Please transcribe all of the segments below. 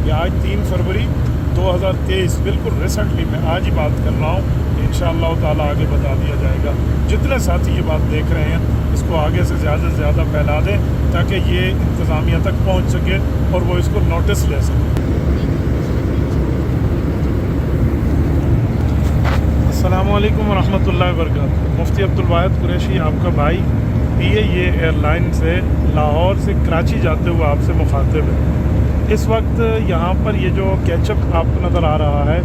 یہ آج 3 فروری 2023 بالکل ریسنٹلی میں آج ہی بات کر رہا ہوں. انشاءاللہ تعالیٰ آگے بتا دیا جائے گا. جتنے ساتھی یہ بات دیکھ رہے ہیں اس کو آگے سے زیادہ سے زیادہ پھیلا دیں تاکہ یہ انتظامیہ تک پہنچ سکے اور وہ اس کو نوٹس لے سکے. السلام علیکم ورحمۃ اللہ وبرکاتہ. مفتی عبدالواحد قریشی آپ کا بھائی یہ ایئر لائن سے لاہور سے کراچی جاتے ہوئے آپ سے مخاطب ہے. اس وقت یہاں پر یہ جو کیچپ آپ کو نظر آ رہا ہے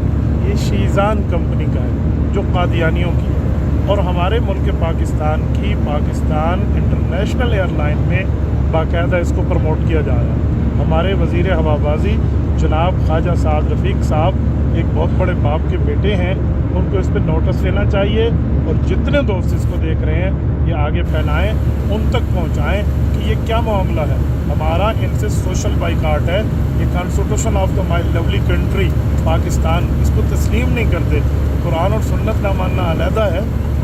یہ شیزان کمپنی کا ہے جو قادیانیوں کی ہے اور ہمارے ملک پاکستان کی پاکستان انٹرنیشنل ایئر لائن میں باقاعدہ اس کو پروموٹ کیا جا رہا ہے. ہمارے وزیر ہوابازی جناب خواجہ سعد رفیق صاحب ایک بہت بڑے باپ کے بیٹے ہیں, ان کو اس پہ نوٹس لینا چاہیے اور جتنے دوست اس کو دیکھ رہے ہیں یہ آگے پھیلائیں, ان تک پہنچائیں کہ یہ کیا معاملہ ہے. ہمارا ان سے سوشل بائیکاٹ ہے. یہ constitution of the my lovely country Pakistan اس کو تسلیم نہیں کرتے. قرآن اور سنت نہ ماننا علیحدہ ہے,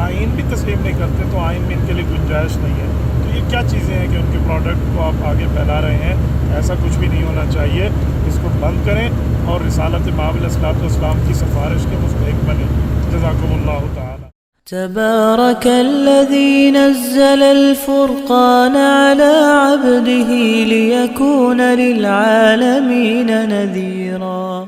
آئین بھی تسلیم نہیں کرتے تو آئین میں ان کے لیے گنجائش نہیں ہے. تو یہ کیا چیزیں ہیں کہ ان کے پروڈکٹ کو آپ آگے پھیلا رہے ہیں؟ ایسا کچھ بھی نہیں ہونا چاہیے. اس کو بند کریں اور رسالت مآب علیہ الصلوۃ والسلام کی سفارش کے مستحق بنیں. جزاکم اللہ تعالی. تبارك الذي نزل الفرقان على عبده ليكون للعالمين نذيرا.